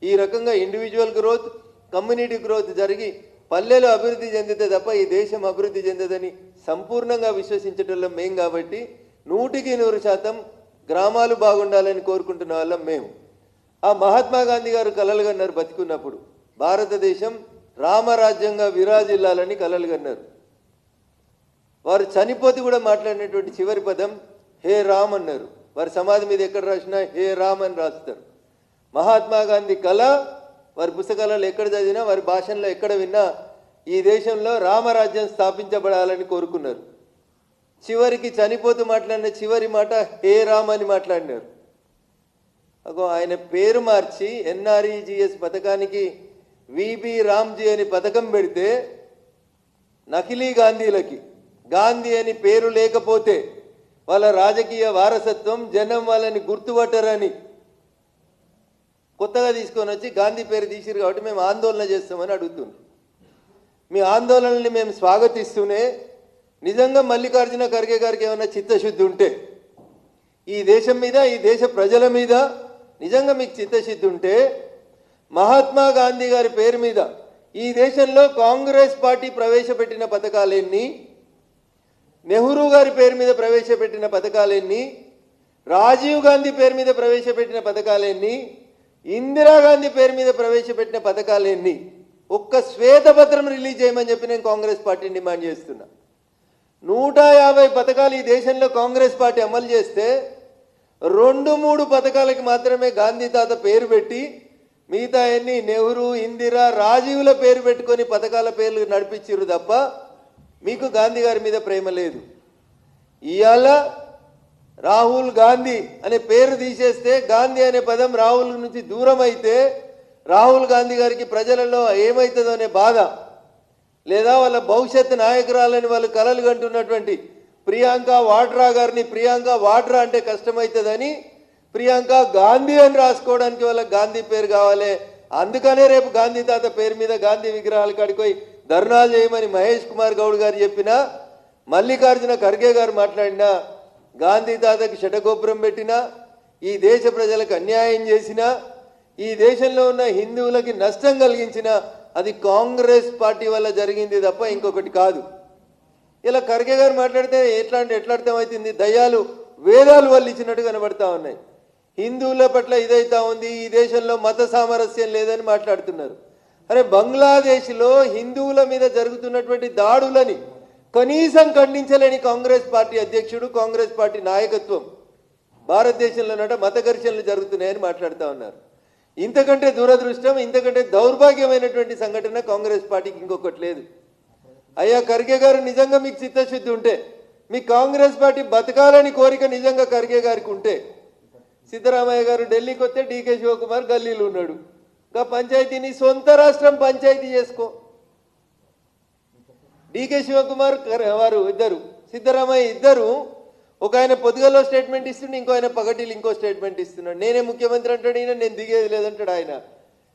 ఈ రకంగా individual growth, community growth జరిగి పల్లెలు అభివృద్ధి చెందితే తప్ప ఈ దేశం అభివృద్ధి చెందదని సంపూర్ణంగా విశ్వసించటంలో మేం కాబట్టి 100% గ్రామాలు బాగుండాలని కోరుకుంటున్న వాళ్ళం మేము. ఆ మహాత్మా గాంధీ గారు కలలు కన్నారు బతికున్నప్పుడు భారతదేశం రామరాజ్యంగా విరాజిల్లాలని కలలు కన్నారు. వారు చనిపోతే కూడా మాట్లాడినటువంటి చివరి పదం హే రామ్ అన్నారు. వారి సమాధి మీద ఎక్కడ రాసినా హే రామ్ అని రాస్తారు. మహాత్మా గాంధీ కళ వారి పుస్తకాలలో ఎక్కడ చదివినా వారి భాషల్లో ఎక్కడ విన్నా ఈ దేశంలో రామరాజ్యం స్థాపించబడాలని కోరుకున్నారు. చివరికి చనిపోతూ మాట్లాడిన చివరి మాట హే రామ్ అని మాట్లాడినారు. ఆయన పేరు మార్చి ఎన్ఆర్ఈజిఎస్ పథకానికి విబి రామ్జీ అని పథకం పెడితే నకిలీ గాంధీలకి గాంధీ అని పేరు లేకపోతే వాళ్ళ రాజకీయ వారసత్వం జనం వాళ్ళని గుర్తుపట్టరని కొత్తగా తీసుకొని వచ్చి గాంధీ పేరు తీసిరు కాబట్టి మేము ఆందోళన చేస్తామని అడుగుతున్నాం. మీ ఆందోళనని మేము స్వాగతిస్తూనే నిజంగా మల్లికార్జున ఖర్గే గారికి ఏమైనా చిత్తశుద్ధి ఉంటే ఈ దేశం మీద ఈ దేశ ప్రజల మీద నిజంగా మీకు చిత్తశుద్ధి ఉంటే మహాత్మా గాంధీ గారి పేరు మీద ఈ దేశంలో కాంగ్రెస్ పార్టీ ప్రవేశపెట్టిన పథకాలెన్ని, నెహ్రూ గారి పేరు మీద ప్రవేశపెట్టిన పథకాలెన్ని, రాజీవ్ గాంధీ పేరు మీద ప్రవేశపెట్టిన పథకాలెన్ని, ఇందిరాగాంధీ పేరు మీద ప్రవేశపెట్టిన పథకాలెన్ని, ఒక్క శ్వేతపత్రం రిలీజ్ చేయమని చెప్పి నేను కాంగ్రెస్ పార్టీని డిమాండ్ చేస్తున్నా. 150 పథకాలు ఈ దేశంలో కాంగ్రెస్ పార్టీ అమలు చేస్తే 2-3 పథకాలకి మాత్రమే గాంధీ తాత పేరు పెట్టి మిగతా అన్ని నెహ్రూ, ఇందిరా, రాజీవుల పేరు పెట్టుకొని పథకాల పేర్లు నడిపించారు తప్ప మీకు గాంధీ గారి మీద ప్రేమ లేదు. ఇవాళ రాహుల్ గాంధీ అనే పేరు తీసేస్తే గాంధీ అనే పదం రాహుల్ నుంచి దూరం అయితే రాహుల్ గాంధీ గారికి ప్రజలలో ఏమవుతుందో అనే బాధ, లేదా వాళ్ళ భవిష్యత్ నాయకురాలని వాళ్ళు కలలు కంటున్నటువంటి ప్రియాంక వాడ్రా గారిని ప్రియాంక వాడ్రా అంటే కష్టమవుతుందని ప్రియాంక గాంధీ అని రాసుకోవడానికి వాళ్ళకి గాంధీ పేరు కావాలి. అందుకనే రేపు గాంధీ తాత పేరు మీద గాంధీ విగ్రహాలు కడుకొని ధర్నాలు చేయమని మహేష్ కుమార్ గౌడ్ గారు చెప్పినా, మల్లికార్జున ఖర్గే గారు మాట్లాడినా, గాంధీ తాతకి శటగోపురం పెట్టినా, ఈ దేశ ప్రజలకు అన్యాయం చేసినా, ఈ దేశంలో ఉన్న హిందువులకి నష్టం కలిగించిన అది కాంగ్రెస్ పార్టీ వల్ల జరిగింది తప్ప ఇంకొకటి కాదు. ఇలా ఖర్గే గారు మాట్లాడితే ఎట్లా అర్థమవుతుంది, దయ్యాలు వేదాలు వాళ్ళు ఇచ్చినట్టు కనబడతా ఉన్నాయి. హిందువుల పట్ల ఇదైతా ఉంది, ఈ దేశంలో మత సామరస్యం లేదని మాట్లాడుతున్నారు. అరే బంగ్లాదేశ్లో హిందువుల మీద జరుగుతున్నటువంటి దాడులని కనీసం ఖండించలేని కాంగ్రెస్ పార్టీ అధ్యక్షుడు, కాంగ్రెస్ పార్టీ నాయకత్వం భారతదేశంలోనట మత ఘర్షణలు జరుగుతున్నాయని మాట్లాడుతూ ఉన్నారు. ఇంతకంటే దురదృష్టం, ఇంతకంటే దౌర్భాగ్యమైనటువంటి సంఘటన కాంగ్రెస్ పార్టీకి ఇంకొకటి లేదు. అయ్యా ఖర్గే గారు, నిజంగా మీకు చిత్తశుద్ధి ఉంటే, మీ కాంగ్రెస్ పార్టీ బతకాలని కోరిక నిజంగా ఖర్గే గారికి ఉంటే, సిద్ధరామయ్య గారు ఢిల్లీకి వస్తే డీకే శివకుమార్ గల్లీలు ఉన్నాడు, ఇంకా పంచాయతీని సొంత రాష్ట్రం పంచాయతీ చేసుకో. డీకే శివకుమార్ వారు ఇద్దరు, సిద్ధరామయ్య ఇద్దరు, ఒక ఆయన పొద్దుగలో స్టేట్మెంట్ ఇస్తుండే, ఇంకో ఆయన పగటిలు ఇంకో స్టేట్మెంట్ ఇస్తున్నాడు. నేనే ముఖ్యమంత్రి అంటాడు ఈయన, నేను దిగేది లేదంటాడు ఆయన.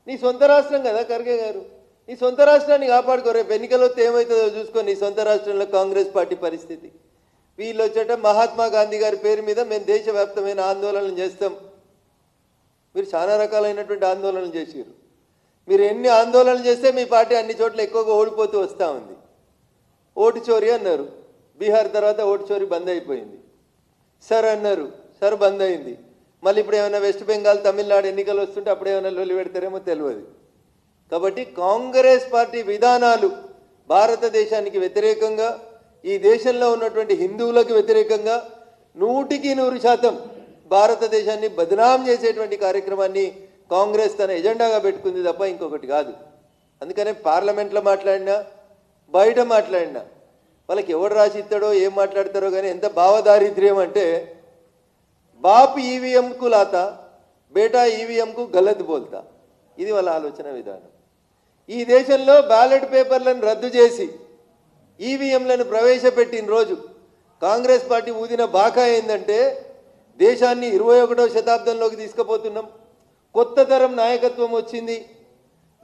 నీ సొంత రాష్ట్రం కదా ఖర్గే గారు, నీ సొంత రాష్ట్రాన్ని కాపాడుకో. రేపు ఎన్నికలు వస్తే ఏమవుతుందో చూసుకో నీ సొంత రాష్ట్రంలో కాంగ్రెస్ పార్టీ పరిస్థితి. వీళ్ళు వచ్చేట మహాత్మా గాంధీ గారి పేరు మీద మేము దేశవ్యాప్తమైన ఆందోళనలు చేస్తాం. మీరు చాలా రకాలైనటువంటి ఆందోళనలు చేశారు. మీరు ఎన్ని ఆందోళనలు చేస్తే మీ పార్టీ అన్ని చోట్ల ఎక్కువగా ఓడిపోతూ వస్తూ ఉంది. ఓటు చోరీ అన్నారు, బీహార్ తర్వాత ఓటు చోరీ బంద్ అయిపోయింది. సర్ అన్నారు, సర్ బంద్ అయింది. మళ్ళీ ఇప్పుడు ఏమైనా వెస్ట్ బెంగాల్, తమిళనాడు ఎన్నికలు వస్తుంటే అప్పుడు ఏమైనా లొల్లి పెడతారేమో తెలియదు. కాబట్టి కాంగ్రెస్ పార్టీ విధానాలు భారతదేశానికి వ్యతిరేకంగా, ఈ దేశంలో ఉన్నటువంటి హిందువులకు వ్యతిరేకంగా 100% భారతదేశాన్ని బదనాం చేసేటువంటి కార్యక్రమాన్ని కాంగ్రెస్ తన ఎజెండాగా పెట్టుకుంది తప్ప ఇంకొకటి కాదు. అందుకనే పార్లమెంట్లో మాట్లాడినా, బయట మాట్లాడినా వాళ్ళకి ఎవడు రాసి ఇస్తాడో ఏం మాట్లాడతారో కానీ ఎంత భావదారిద్ర్యం అంటే, బాప్ ఈవీఎంకు లాతా, బేటా ఈవీఎంకు గలత్ బోల్తా. ఇది వాళ్ళ ఆలోచన విధానం. ఈ దేశంలో బ్యాలెట్ పేపర్లను రద్దు చేసి ఈవీఎంలను ప్రవేశపెట్టిన రోజు కాంగ్రెస్ పార్టీ ఊదిన బాకా ఏంటంటే, దేశాన్ని 21వ శతాబ్దంలోకి తీసుకుపోతున్నాం, కొత్త తరం నాయకత్వం వచ్చింది,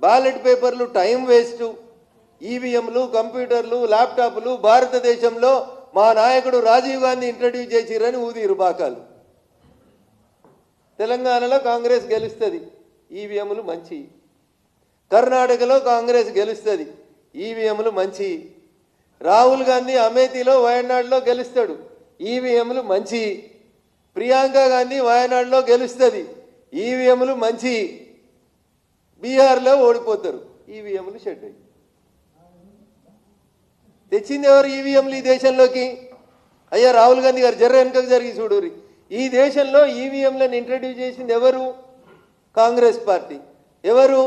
బ్యాలెట్ పేపర్లు టైం వేస్టు, ఈవీఎంలు, కంప్యూటర్లు, ల్యాప్టాప్లు భారతదేశంలో మా నాయకుడు రాజీవ్ గాంధీ ఇంట్రడ్యూస్ చేసిరని ఊదిరు బాకాలు. తెలంగాణలో కాంగ్రెస్ గెలుస్తుంది, ఈవీఎంలు మంచి. కర్ణాటకలో కాంగ్రెస్ గెలుస్తుంది, ఈవీఎంలు మంచి. రాహుల్ గాంధీ అమేథీలో వయనాడులో గెలుస్తాడు, ఈవీఎంలు మంచి. ప్రియాంక గాంధీ వయనాడులో గెలుస్తుంది, ఈవీఎంలు మంచి. బీహార్లో ఓడిపోతారు, ఈవీఎంలు షెడ్ అయ్యి. తెచ్చింది ఎవరు ఈవీఎంలు ఈ దేశంలోకి? అయ్యా రాహుల్ గాంధీ గారు జర్ర వెనుకకు జరిగి చూడూరి. ఈ దేశంలో ఈవీఎంలను ఇంట్రడ్యూస్ చేసింది ఎవరు? కాంగ్రెస్ పార్టీ. ఎవరు?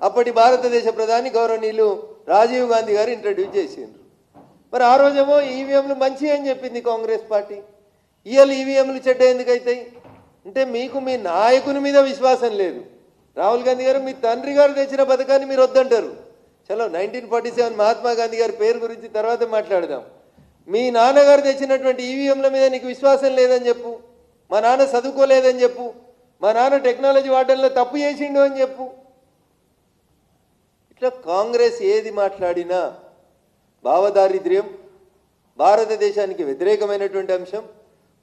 అప్పటి భారతదేశ ప్రధాని గౌరవనీయులు రాజీవ్ గాంధీ గారు ఇంట్రడ్యూస్ చేసిండ్రు. మరి ఆ రోజేమో ఈవీఎంలు మంచి అని చెప్పింది కాంగ్రెస్ పార్టీ. ఇవాళ ఈవీఎంలు చెడ్డ ఎందుకు అవుతాయి అంటే మీకు మీ నాయకుని మీద విశ్వాసం లేదు. రాహుల్ గాంధీ గారు మీ తండ్రి గారు తెచ్చిన పథకాన్ని మీరు వద్దంటారు. చలో 1947 మహాత్మా గాంధీ గారి పేరు గురించి తర్వాత మాట్లాడదాం. మీ నాన్నగారు తెచ్చినటువంటి ఈవీఎంల మీద నీకు విశ్వాసం లేదని చెప్పు. మా నాన్న చదువుకోలేదని చెప్పు. మా నాన్న టెక్నాలజీ వాడడంలో తప్పు చేసిండు అని చెప్పు. ఇట్లా కాంగ్రెస్ ఏది మాట్లాడినా భావదారిద్ర్యం, భారతదేశానికి వ్యతిరేకమైనటువంటి అంశం,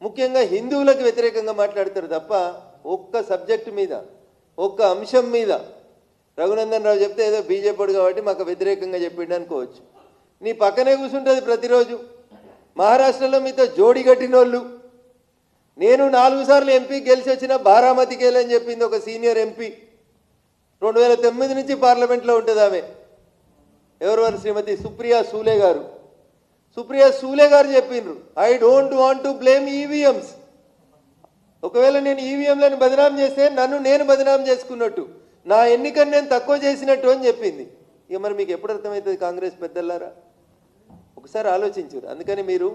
ముఖ్యంగా హిందువులకు వ్యతిరేకంగా మాట్లాడతారు తప్ప ఒక్క సబ్జెక్టు మీద, ఒక్క అంశం మీద రఘునందన్ రావు చెప్తే ఏదో బీజేపీడు కాబట్టి మాకు వ్యతిరేకంగా చెప్పిండు అనుకోవచ్చు. నీ పక్కనే కూర్చుంటుంది ప్రతిరోజు. మహారాష్ట్రలో మీతో జోడి కట్టినోళ్ళు. నేను 4 సార్లు ఎంపీ గెలిచి వచ్చిన బారామతికి వెళ్ళని చెప్పింది ఒక సీనియర్ ఎంపీ. 2009 నుంచి పార్లమెంట్లో ఉంటుంది ఆమె. ఎవరు? శ్రీమతి సుప్రియా సూలే గారు. సుప్రియా సూలే గారు చెప్పిండ్రు, I don't want to blame EVMs. ఒకవేళ నేను ఈవీఎంలను బదనాం చేస్తే నన్ను నేను బదనాం చేసుకున్నట్టు, నా ఎన్నికను నేను తక్కువ చేసినట్టు అని చెప్పింది. ఇక మరి మీకు ఎప్పుడు అర్థమవుతుంది కాంగ్రెస్ పెద్దలారా? ఒకసారి ఆలోచించారు. అందుకని మీరు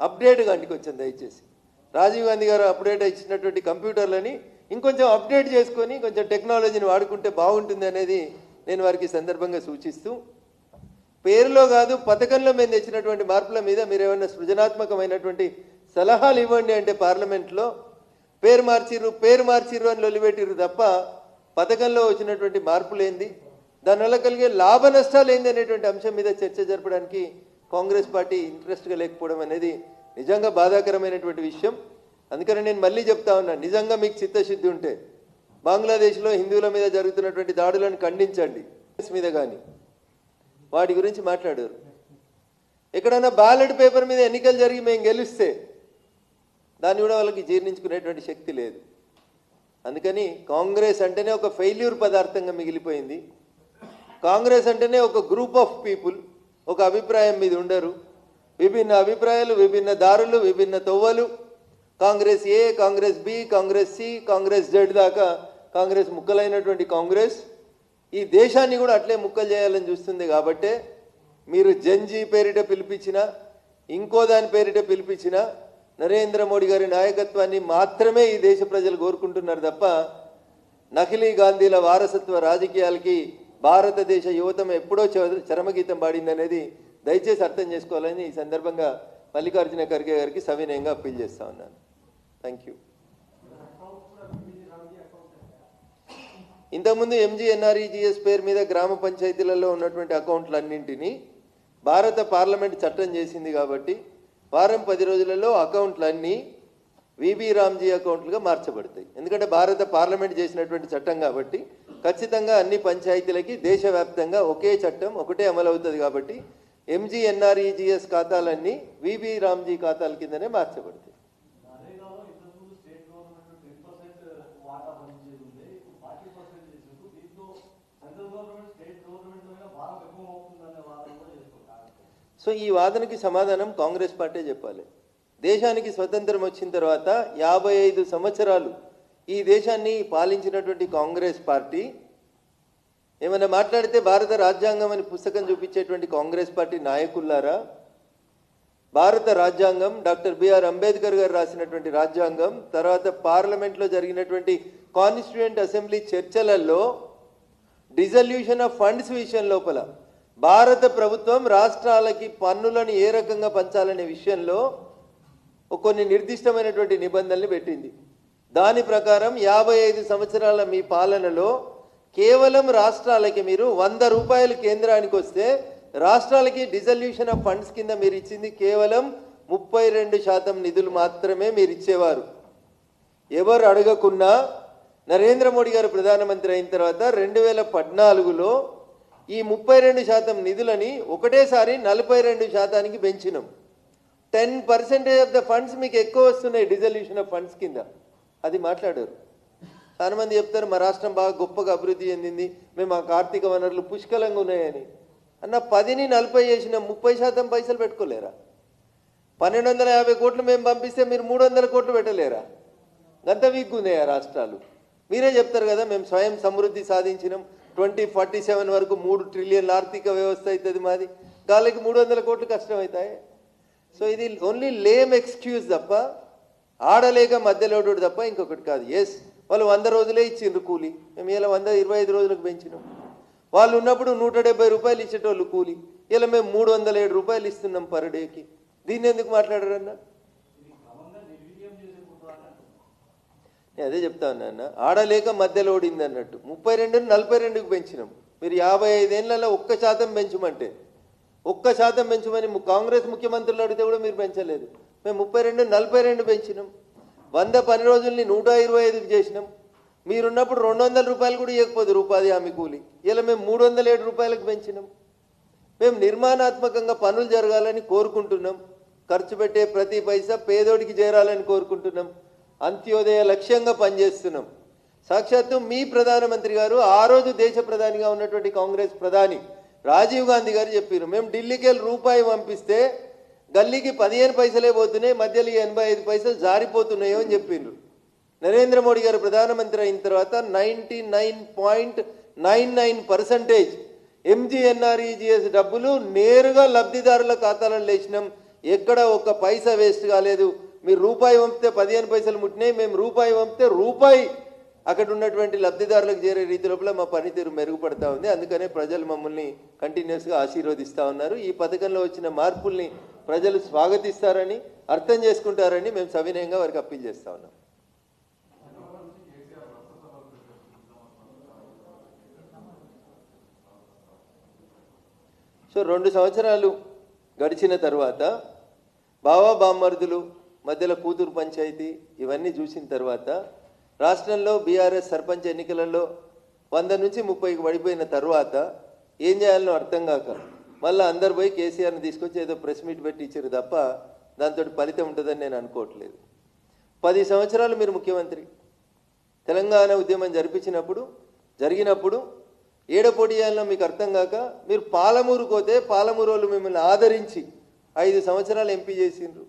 అప్డేట్ గంటికి వచ్చాను. దయచేసి రాజీవ్ గాంధీ గారు అప్డేట్ ఇచ్చినటువంటి కంప్యూటర్లని ఇంకొంచెం అప్డేట్ చేసుకొని కొంచెం టెక్నాలజీని వాడుకుంటే బాగుంటుంది అనేది నేను వారికి సందర్భంగా సూచిస్తూ, పేరులో కాదు పథకంలో మేము తెచ్చినటువంటి మార్పుల మీద మీరు ఏమైనా సృజనాత్మకమైనటువంటి సలహాలు ఇవ్వండి అంటే పార్లమెంట్లో పేరు మార్చిర్రు అని లొల్లిపెట్టిర్రు తప్ప పథకంలో వచ్చినటువంటి మార్పులు ఏంది, దానివల్ల కలిగే లాభ నష్టాలు ఏంది అనేటువంటి అంశం మీద చర్చ జరపడానికి కాంగ్రెస్ పార్టీ ఇంట్రెస్ట్గా లేకపోవడం అనేది నిజంగా బాధాకరమైనటువంటి విషయం. అందుకని నేను మళ్ళీ చెప్తా ఉన్నా, నిజంగా మీకు చిత్తశుద్ధి ఉంటే బంగ్లాదేశ్లో హిందువుల మీద జరుగుతున్నటువంటి దాడులను ఖండించండి. మీద కానీ వాటి గురించి మాట్లాడారు. ఎక్కడైనా బ్యాలెట్ పేపర్ మీద ఎన్నికలు జరిగి మేము గెలిస్తే దాన్ని కూడా వాళ్ళకి జీర్ణించుకునేటువంటి శక్తి లేదు. అందుకని కాంగ్రెస్ అంటేనే ఒక ఫెయిల్యూర్ పదార్థంగా మిగిలిపోయింది. కాంగ్రెస్ అంటేనే ఒక గ్రూప్ ఆఫ్ పీపుల్, ఒక అభిప్రాయం మీద ఉండరు. విభిన్న అభిప్రాయాలు, విభిన్న దారులు, విభిన్న తొవ్వలు. Congress A, Congress B, Congress C, Congress Z దాకా కాంగ్రెస్ ముక్కలైనటువంటి కాంగ్రెస్ ఈ దేశాన్ని కూడా అట్లే ముక్కలు చేయాలని చూస్తుంది. కాబట్టే మీరు జంజీ పేరిట పిలిపించినా, ఇంకో దాని పేరిట పిలిపించినా నరేంద్ర మోడీ గారి నాయకత్వాన్ని మాత్రమే ఈ దేశ ప్రజలు కోరుకుంటున్నారు తప్ప నకిలీ గాంధీల వారసత్వ రాజకీయాలకి భారతదేశ యువతం ఎప్పుడో చరమగీతం పాడింది అనేది దయచేసి అర్థం చేసుకోవాలని ఈ సందర్భంగా మల్లికార్జున ఖర్గే గారికి సవినయంగా అప్పీల్ చేస్తా ఉన్నాను. Thank you. ఇంతకుముందు MGNREGS పేరు మీద గ్రామ పంచాయతీలలో ఉన్నటువంటి అకౌంట్లన్నింటినీ భారత పార్లమెంట్ చట్టం చేసింది కాబట్టి వారం 10 రోజులలో అకౌంట్లన్నీ విబి రామ్జీ అకౌంట్లుగా మార్చబడతాయి. ఎందుకంటే భారత పార్లమెంట్ చేసినటువంటి చట్టం కాబట్టి ఖచ్చితంగా అన్ని పంచాయతీలకి దేశవ్యాప్తంగా ఒకే చట్టం ఒకటే అమలు అవుతుంది. కాబట్టి MGNREGS ఖాతాలన్నీ విబి రామ్జీ ఖాతాల కిందనే మార్చబడతాయి. సో ఈ వాదనకి సమాధానం కాంగ్రెస్ పార్టీ చెప్పాలి. దేశానికి స్వతంత్రం వచ్చిన తర్వాత 55 సంవత్సరాలు ఈ దేశాన్ని పాలించినటువంటి కాంగ్రెస్ పార్టీ ఏమైనా మాట్లాడితే భారత రాజ్యాంగం అని పుస్తకం చూపించేటువంటి కాంగ్రెస్ పార్టీ నాయకులారా, భారత రాజ్యాంగం డాక్టర్ బిఆర్ అంబేద్కర్ గారు రాసినటువంటి రాజ్యాంగం, తర్వాత పార్లమెంట్లో జరిగినటువంటి కాన్స్టిట్యూయెంట్ అసెంబ్లీ చర్చలలో డిజల్యూషన్ ఆఫ్ ఫండ్స్ విషయం లోపల భారత ప్రభుత్వం రాష్ట్రాలకి పన్నులను ఏ రకంగా పంచాలనే విషయంలో కొన్ని నిర్దిష్టమైనటువంటి నిబంధనలు పెట్టింది. దాని ప్రకారం 55 సంవత్సరాల మీ పాలనలో కేవలం రాష్ట్రాలకి మీరు 100 రూపాయలు కేంద్రానికి వస్తే రాష్ట్రాలకి డిజల్యూషన్ ఆఫ్ ఫండ్స్ కింద మీరు ఇచ్చింది కేవలం 32% నిధులు మాత్రమే మీరు ఇచ్చేవారు. ఎవరు అడగకున్నా నరేంద్ర మోడీ గారు ప్రధానమంత్రి అయిన తర్వాత 2014లో ఈ 32% నిధులని ఒకటేసారి 42%కి పెంచినాం. 10% ఆఫ్ ద ఫండ్స్ మీకు ఎక్కువ వస్తున్నాయి డిజల్యూషన్ ఆఫ్ ఫండ్స్ కింద. అది మాట్లాడారు. చాలా మంది చెప్తారు మా రాష్ట్రం బాగా గొప్పగా అభివృద్ధి చెందింది, మేము ఆ ఆర్థిక వనరులు పుష్కలంగా ఉన్నాయని. అన్న 10ని 40 చేసిన 30% పైసలు పెట్టుకోలేరా? 1250 కోట్లు మేము పంపిస్తే మీరు 300 కోట్లు పెట్టలేరా? గంత వీక్గా ఉన్నాయా రాష్ట్రాలు? మీరే చెప్తారు కదా మేము స్వయం సమృద్ధి సాధించినాం, 2047 వరకు 3 ట్రిలియన్ల ఆర్థిక వ్యవస్థ అవుతుంది మాది, గాలికి 300 కోట్లు కష్టం అవుతాయి. సో ఇది ఓన్లీ లేమ్ ఎక్స్క్యూజ్ తప్ప, ఆడలేక మధ్యలోడు తప్ప ఇంకొకటి కాదు. ఎస్, వాళ్ళు 100 రోజులే ఇచ్చిండ్రు కూలి, మేము ఇలా 125 రోజులకు పెంచినాం. వాళ్ళు ఉన్నప్పుడు 170 రూపాయలు ఇచ్చేటోళ్ళు కూలి, ఇలా మేము 307 రూపాయలు ఇస్తున్నాం పర్ డేకి. దీన్ని ఎందుకు మాట్లాడారన్నా? నేను అదే చెప్తా ఉన్నాను, ఆడలేక మధ్యలో ఓడింది అన్నట్టు. 32ని 42కి పెంచినాం. మీరు 55 ఏళ్లలో 1% పెంచమంటే 1% పెంచమని కాంగ్రెస్ ముఖ్యమంత్రులు అడిగితే కూడా మీరు పెంచలేదు. మేము 32ని 42 పెంచినాం. 100 పని రోజుల్ని 125కి చేసినాం. మీరున్నప్పుడు 200 రూపాయలు కూడా ఇవ్వకపోదు ఉపాధి హామీ కూలి, ఇలా మేము 307 రూపాయలకు పెంచినాం. మేము నిర్మాణాత్మకంగా పనులు జరగాలని కోరుకుంటున్నాం. ఖర్చు పెట్టే ప్రతి పైసా పేదోడికి చేరాలని కోరుకుంటున్నాం. అంత్యోదయ లక్ష్యంగా పనిచేస్తున్నాం. సాక్షాత్తు మీ ప్రధానమంత్రి గారు ఆ రోజు దేశ ప్రధానిగా ఉన్నటువంటి కాంగ్రెస్ ప్రధాని రాజీవ్ గాంధీ గారు చెప్పారు, మేము ఢిల్లీకి వెళ్ళి రూపాయి పంపిస్తే గల్లీకి 15 పైసలే పోతున్నాయి, మధ్యలో 85 పైసలు జారిపోతున్నాయో అని చెప్పిండ్రు. నరేంద్ర మోడీ గారు ప్రధానమంత్రి అయిన తర్వాత 99.99% ఎంజీఎన్ఆర్ఈజీఎస్ డబ్బులు నేరుగా లబ్ధిదారుల ఖాతాలలో వేసినాం. ఎక్కడ ఒక్క పైసా వేస్ట్ కాలేదు. మీరు రూపాయి పంపితే 15 పైసలు ముట్టినాయి, మేము రూపాయి పంపితే రూపాయి అక్కడ ఉన్నటువంటి లబ్ధిదారులకు చేరే రీతి లోపల మా పనితీరు మెరుగుపడతా ఉంది. అందుకనే ప్రజలు మమ్మల్ని కంటిన్యూస్గా ఆశీర్వదిస్తూ ఉన్నారు. ఈ పథకంలో వచ్చిన మార్పుల్ని ప్రజలు స్వాగతిస్తారని, అర్థం చేసుకుంటారని మేము సవినయంగా వారికి అప్పీల్ చేస్తూ ఉన్నాం. సో 2 సంవత్సరాలు గడిచిన తర్వాత బావా బామ్మర్దులు మధ్యలో కూతురు పంచాయతీ ఇవన్నీ చూసిన తర్వాత రాష్ట్రంలో బీఆర్ఎస్ సర్పంచ్ ఎన్నికలలో 100 నుంచి 30కి పడిపోయిన తర్వాత ఏం చేయాలనో అర్థం కాక మళ్ళీ అందరు పోయి కేసీఆర్ని తీసుకొచ్చి ఏదో ప్రెస్ మీట్ పెట్టి ఇచ్చారు తప్ప దాంతో ఫలితం ఉంటుందని నేను అనుకోవట్లేదు. 10 సంవత్సరాలు మీరు ముఖ్యమంత్రి, తెలంగాణ ఉద్యమం జరిగినప్పుడు ఏడపోటీ చేయాలనో మీకు అర్థం కాక మీరు పాలమూరు పోతే పాలమూరు వాళ్ళు మిమ్మల్ని ఆదరించి 5 సంవత్సరాలు ఎంపీ చేసిండ్రు.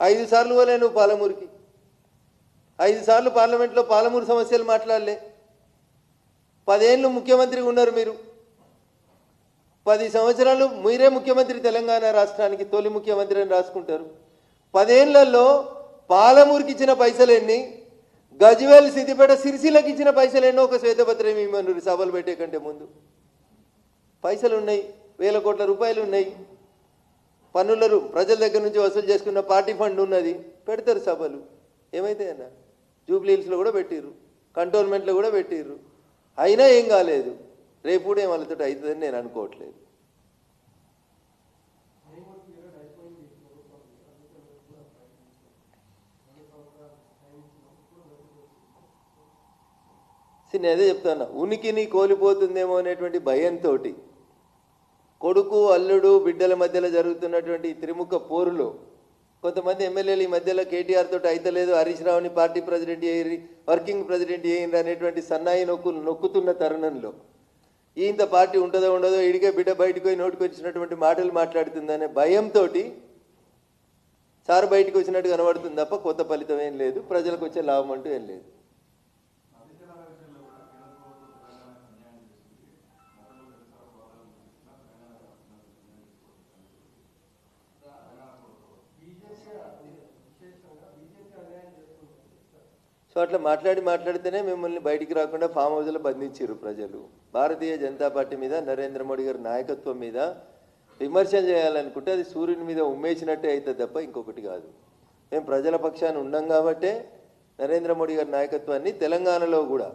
5 సార్లు పోలే నువ్వు పాలమూరుకి, 5 సార్లు పార్లమెంట్లో పాలమూరు సమస్యలు మాట్లాడలే. 10 ఏళ్ళు ముఖ్యమంత్రిగా ఉన్నారు మీరు. 10 సంవత్సరాలు మీరే ముఖ్యమంత్రి, తెలంగాణ రాష్ట్రానికి తొలి ముఖ్యమంత్రి అని రాసుకుంటారు. 10 ఏళ్లలో పాలమూరుకి ఇచ్చిన పైసలు ఎన్ని, గజ్వేల్ సిద్దిపేట సిరిసిల్లకి ఇచ్చిన పైసలు ఎన్నో ఒక శ్వేతపత్రం ఇవ్వమన్నారు సభలు పెట్టే కంటే ముందు. పైసలు ఉన్నాయి, 1000 కోట్ల రూపాయలు ఉన్నాయి. పన్నులు ప్రజల దగ్గర నుంచి వసూలు చేసుకున్న పార్టీ ఫండ్ ఉన్నది, పెడతారు సభలు. ఏమైతే అన్న జూబ్లీ హిల్స్లో కూడా పెట్టిర్రు, కంటోన్మెంట్లో కూడా పెట్టిర్రు, అయినా ఏం కాలేదు. రేపు కూడా ఏం వాళ్ళతో అవుతుందని నేను అనుకోవట్లేదు. నేను అదే చెప్తాను, ఉనికిని కోల్పోతుందేమో అనేటువంటి భయంతో కొడుకు అల్లుడు బిడ్డల మధ్యలో జరుగుతున్నటువంటి త్రిముఖ పోరులో కొంతమంది ఎమ్మెల్యేలు ఈ మధ్యలో కేటీఆర్ తోటి అయితలేదు, హరీష్ రావుని పార్టీ ప్రెసిడెంట్ చేయరి, వర్కింగ్ ప్రెసిడెంట్ చేయండి అనేటువంటి సన్నాయి నొక్కుతున్న తరుణంలో ఇంత పార్టీ ఉంటుందో ఉండదో, ఇడిగే బిడ్డ బయటకు పోయి నోటికి వచ్చినటువంటి మాటలు మాట్లాడుతుందనే భయంతో సార్ బయటకు వచ్చినట్టు కనబడుతుంది తప్ప కొత్త ఫలితం ఏం లేదు, ప్రజలకు వచ్చే లాభం అంటూ ఏం లేదు. సో అట్లా మాట్లాడితేనే మిమ్మల్ని బయటికి రాకుండా ఫామ్ హౌస్లో బంధించారు ప్రజలు. భారతీయ జనతా పార్టీ మీద, నరేంద్ర మోడీ గారి నాయకత్వం మీద విమర్శలు చేయాలనుకుంటే అది సూర్యుని మీద ఉమ్మేసినట్టే అవుతుంది తప్ప ఇంకొకటి కాదు. మేము ప్రజల పక్షాన్ని ఉన్నాం కాబట్టే నరేంద్ర మోడీ గారి నాయకత్వాన్ని తెలంగాణలో కూడా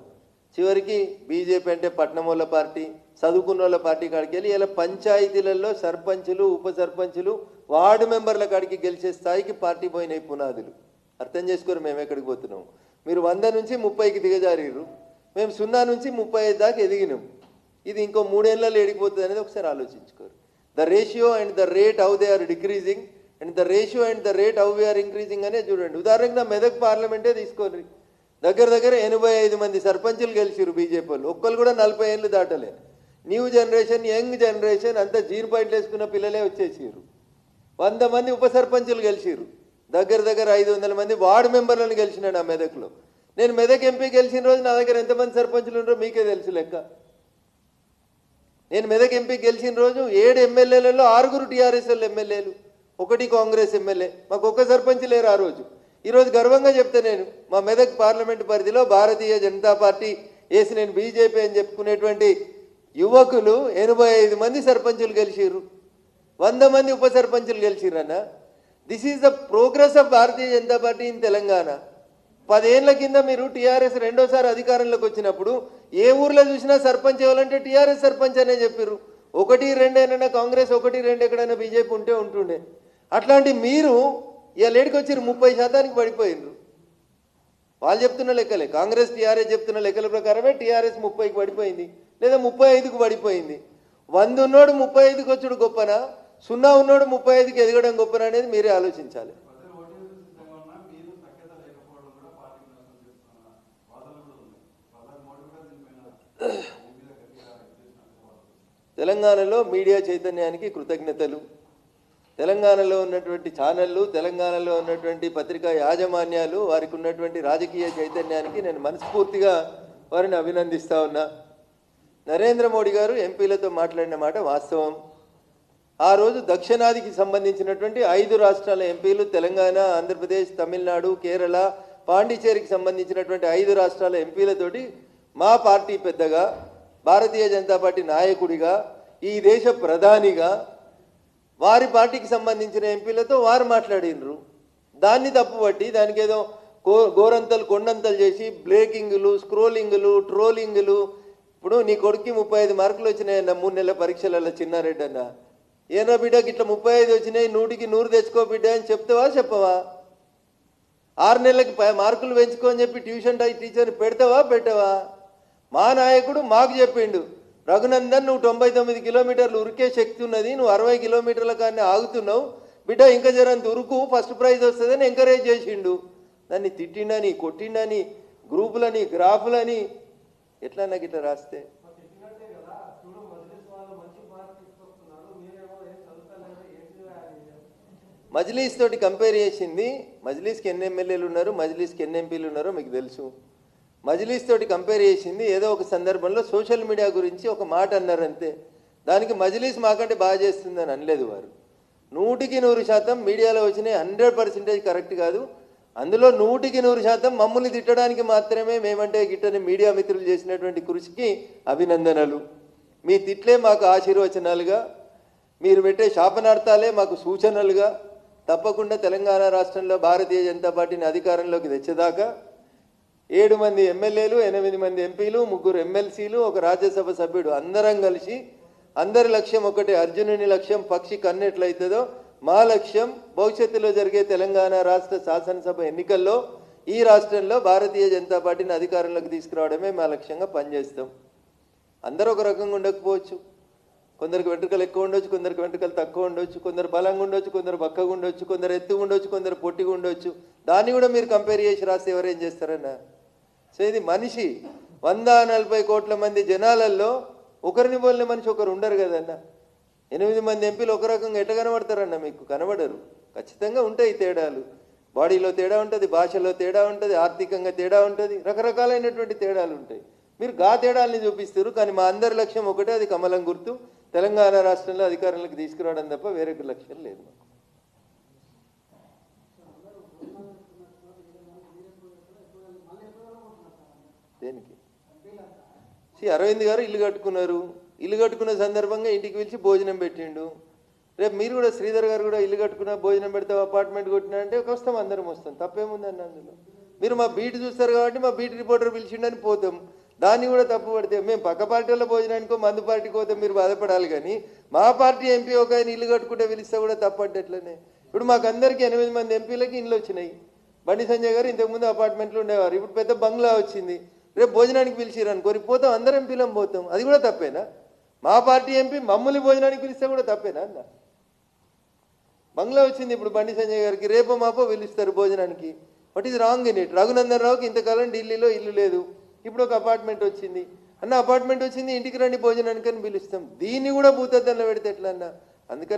చివరికి బీజేపీ అంటే పట్నమూల పార్టీ, చదువుకున్న వాళ్ళ పార్టీ కాడికి వెళ్ళి ఇలా పంచాయతీలలో సర్పంచులు, ఉప సర్పంచులు, వార్డు మెంబర్ల కాడికి గెలిచే స్థాయికి పార్టీ పోయినాయి పునాదులు. అర్థం చేసుకోరు మేము ఎక్కడికి పోతున్నాం. మీరు 100 నుంచి 30కి దిగజారిర్రు, మేము 0 నుంచి 35 దాకా ఎదిగినాం. ఇది ఇంకో 3 ఏళ్ళలో ఎడిగిపోతుంది అనేది ఒకసారి ఆలోచించుకోరు. The ratio and the rate how they are decreasing and the ratio and the rate how we are increasing అనే చూడండి. ఉదాహరణకు నా మెదక్ పార్లమెంటే తీసుకోండి, దగ్గర 85 మంది సర్పంచులు గెలిచిరు బీజేపీ వాళ్ళు, ఒక్కరు కూడా 40 ఏళ్ళు దాటలే. న్యూ జనరేషన్, యంగ్ జనరేషన్ అంతా జీరో పాయింట్లు వేసుకున్న పిల్లలే వచ్చేసారు. 100 మంది ఉప సర్పంచులు గెలిచిరు, దగ్గర 500 మంది వార్డు మెంబర్లను గెలిచినాడు ఆ మెదక్లో. నేను మెదక్ ఎంపీ గెలిచిన రోజు నా దగ్గర ఎంతమంది సర్పంచులు ఉన్నారో మీకే తెలుసు లెక్క. నేను మెదక్ ఎంపీ గెలిచిన రోజు 7 ఎమ్మెల్యేలలో 6 టీఆర్ఎస్ వాళ్ళు ఎమ్మెల్యేలు, 1 కాంగ్రెస్ ఎమ్మెల్యే, మాకు ఒక్క సర్పంచ్ లేరు ఆ రోజు. ఈరోజు గర్వంగా చెప్తే నేను మా మెదక్ పార్లమెంట్ పరిధిలో భారతీయ జనతా పార్టీ వేసి నేను బీజేపీ అని చెప్పుకునేటువంటి యువకులు 85 మంది సర్పంచులు గెలిచిర్రు, 100 మంది ఉప సర్పంచులు గెలిచిర్రన్న. This is the progress of Bharatiya Janata party in Telangana. 10 ఏళ్ల కింద మీరు టీఆర్ఎస్ రెండోసారి అధికారంలోకి వచ్చినప్పుడు ఏ ఊర్లో చూసినా సర్పంచ్ ఎవరంటే టీఆర్ఎస్ సర్పంచ్ అనే చెప్పారు. 1, 2 ఏమైనా కాంగ్రెస్, 1, 2 ఎక్కడైనా బీజేపీ ఉంటుండే. అట్లాంటి మీరు ఇవాళ ఏడికి వచ్చారు 30% పడిపోయినరు. వాళ్ళు చెప్తున్న లెక్కలే, కాంగ్రెస్ టీఆర్ఎస్ చెప్తున్న లెక్కల ప్రకారమే టీఆర్ఎస్ 30కి పడిపోయింది, లేదా 35కు పడిపోయింది. 100 ఉన్నోడు 35కి వచ్చుడు గొప్పనా, 0 ఉన్నోడు 35కి ఎదగడం గొప్పనా అనేది మీరే ఆలోచించాలి. తెలంగాణలో మీడియా చైతన్యానికి కృతజ్ఞతలు. తెలంగాణలో ఉన్నటువంటి ఛానళ్ళు, తెలంగాణలో ఉన్నటువంటి పత్రికా యాజమాన్యాలు, వారికి ఉన్నటువంటి రాజకీయ చైతన్యానికి నేను మనస్ఫూర్తిగా వారిని అభినందిస్తా ఉన్నా. నరేంద్ర మోడీ గారు ఎంపీలతో మాట్లాడిన మాట వాస్తవం. ఆ రోజు దక్షిణాదికి సంబంధించినటువంటి 5 రాష్ట్రాల ఎంపీలు, తెలంగాణ, ఆంధ్రప్రదేశ్, తమిళనాడు, కేరళ, పాండిచేరికి సంబంధించినటువంటి 5 రాష్ట్రాల ఎంపీలతోటి మా పార్టీ పెద్దగా, భారతీయ జనతా పార్టీ నాయకుడిగా, ఈ దేశ ప్రధానిగా వారి పార్టీకి సంబంధించిన ఎంపీలతో వారు మాట్లాడినరు. దాన్ని తప్పుపట్టి దానికి ఏదో గోరంతలు కొండంతలు చేసి బ్రేకింగ్లు, స్క్రోలింగ్లు, ట్రోలింగ్లు. ఇప్పుడు నీ కొడుక్కి 35 మార్కులు వచ్చినాయన్న 3 నెలల పరీక్షలలో చిన్నారెడ్డి అన్న, ఏనా బిడ్డకి ఇట్లా 35 వచ్చినాయి, 100కి 100 తెచ్చుకో బిడ్డ అని చెప్తావా చెప్పవా? 6 నెలలకి మార్కులు పెంచుకో అని చెప్పి ట్యూషన్ టీచర్ని పెడతావా పెట్టవా? మా నాయకుడు మాకు చెప్పిండు, రఘునందన్ నువ్వు 99 కిలోమీటర్లు ఉరికే శక్తి ఉన్నది, నువ్వు 60 కిలోమీటర్ల కానీ ఆగుతున్నావు బిడ్డ, ఇంకా జరంత ఉరుకు, ఫస్ట్ ప్రైజ్ వస్తుందని ఎంకరేజ్ చేసిండు. దాన్ని తిట్టిండని, కొట్టిండని, గ్రూపులని, గ్రాఫులని, ఎట్లా నాకు ఇట్లా రాస్తే మజ్లీస్ తోటి కంపేర్ చేసింది. మజ్లీస్కి ఎన్ని ఎమ్మెల్యేలు ఉన్నారు, మజ్లీస్కి ఎన్ని ఎంపీలు ఉన్నారో మీకు తెలుసు. మజ్లీస్ తోటి కంపేర్ చేసింది ఏదో ఒక సందర్భంలో సోషల్ మీడియా గురించి ఒక మాట అన్నారు అంతే. దానికి మజ్లీస్ మాకంటే బాగా చేస్తుందని అనలేదు వారు. 100కి 100% మీడియాలో వచ్చినాయి 100% కరెక్ట్ కాదు. అందులో 100కి 100% మమ్మల్ని తిట్టడానికి మాత్రమే మేమంటే గిట్టని మీడియా మిత్రులు చేసినటువంటి కృషికి అభినందనలు. మీ తిట్లే మాకు ఆశీర్వచనాలుగా, మీరు పెట్టే శాపనార్థాలే మాకు సూచనలుగా తప్పకుండా తెలంగాణ రాష్ట్రంలో భారతీయ జనతా పార్టీని అధికారంలోకి తెచ్చేదాకా 7 మంది ఎమ్మెల్యేలు, 8 మంది ఎంపీలు, 3 ఎమ్మెల్సీలు, 1 రాజ్యసభ సభ్యుడు అందరం కలిసి అందరి లక్ష్యం ఒకటే. అర్జునుని లక్ష్యం పక్షి కన్నెట్లయితుందో మా లక్ష్యం భవిష్యత్తులో జరిగే తెలంగాణ రాష్ట్ర శాసనసభ ఎన్నికల్లో ఈ రాష్ట్రంలో భారతీయ జనతా పార్టీని అధికారంలోకి తీసుకురావడమే మా లక్ష్యంగా పనిచేస్తాం. అందరూ ఒక రకంగా ఉండకపోవచ్చు, కొందరికి వెంట్రుకలు ఎక్కువ ఉండొచ్చు, కొందరికి వెంట్రుకలు తక్కువ ఉండొచ్చు, కొందరు బలంగా ఉండొచ్చు, కొందరు బక్కగా ఉండొచ్చు, కొందరు ఎత్తుగా ఉండొచ్చు, కొందరు పొట్టిగా ఉండొచ్చు. దాన్ని కూడా మీరు కంపేర్ చేసి రాస్తే ఎవరేం చేస్తారన్నా? సో ఇది మనిషి 140 కోట్ల మంది జనాలలో ఒకరిని పోలిన మనిషి ఒకరు ఉండరు కదన్న. 8 మంది ఎంపీలు ఒక రకంగా ఎట్ట కనబడతారన్న? మీకు కనబడరు. ఖచ్చితంగా ఉంటాయి తేడాలు. బాడీలో తేడా ఉంటుంది, భాషలో తేడా ఉంటుంది, ఆర్థికంగా తేడా ఉంటుంది, రకరకాలైనటువంటి తేడాలు ఉంటాయి. మీరు గా తేడాలని చూపిస్తారు. కానీ మా అందరి లక్ష్యం ఒకటే, అది కమలం గుర్తు. తెలంగాణ రాష్ట్రంలో అధికారంలోకి తీసుకురావడం తప్ప వేరే లక్ష్యం లేదు మాకు. దేనికి? అరవింద్ గారు ఇల్లు కట్టుకున్నారు. ఇల్లు కట్టుకున్న సందర్భంగా ఇంటికి పిలిచి భోజనం పెట్టిండు. రేపు మీరు కూడా శ్రీధర్ గారు కూడా ఇల్లు కట్టుకున్నా భోజనం పెడతావు, అపార్ట్మెంట్ కొట్టినా అంటే వస్తాం, అందరం వస్తాం, తప్పేముందండి అందులో. మీరు మా బీట్ చూస్తారు కాబట్టి మా బీట్ రిపోర్టర్ పిలిచిండని పోతాం. దాన్ని కూడా తప్పు పడితే మేము పక్క పార్టీ వాళ్ళ భోజనానికో మందు పార్టీకి పోతే మీరు బాధపడాలి. కానీ మా పార్టీ ఎంపీ ఒక ఆయన ఇల్లు కట్టుకుంటే పిలిస్తే కూడా తప్పట్టు ఎట్లనే. ఇప్పుడు మాకు అందరికీ 8 మంది ఎంపీలకి ఇల్లు వచ్చినాయి. బండి సంజయ్ గారు ఇంతకుముందు అపార్ట్మెంట్లో ఉండేవారు, ఇప్పుడు పెద్ద బంగ్లా వచ్చింది. రేపు భోజనానికి పిలిచిరు అనుకోని పోతాం, అందరం పిలం పోతాం, అది కూడా తప్పేనా? మా పార్టీ ఎంపీ మమ్మల్ని భోజనానికి పిలిస్తే కూడా తప్పేనా అన్న? బంగ్లా వచ్చింది ఇప్పుడు బండి సంజయ్ గారికి, రేపో మాపో పిలుస్తారు భోజనానికి. What is wrong in it? Raghunandan రావుకి ఇంతకాలం ఢిల్లీలో ఇల్లు లేదు, ఇప్పుడు ఒక అపార్ట్మెంట్ వచ్చింది అన్న, అపార్ట్మెంట్ వచ్చింది ఇంటికి రండి భోజనానికి అని పిలుస్తాం. దీన్ని కూడా భూతద్దంలో పెడితే ఎట్లా అన్న? అందుకని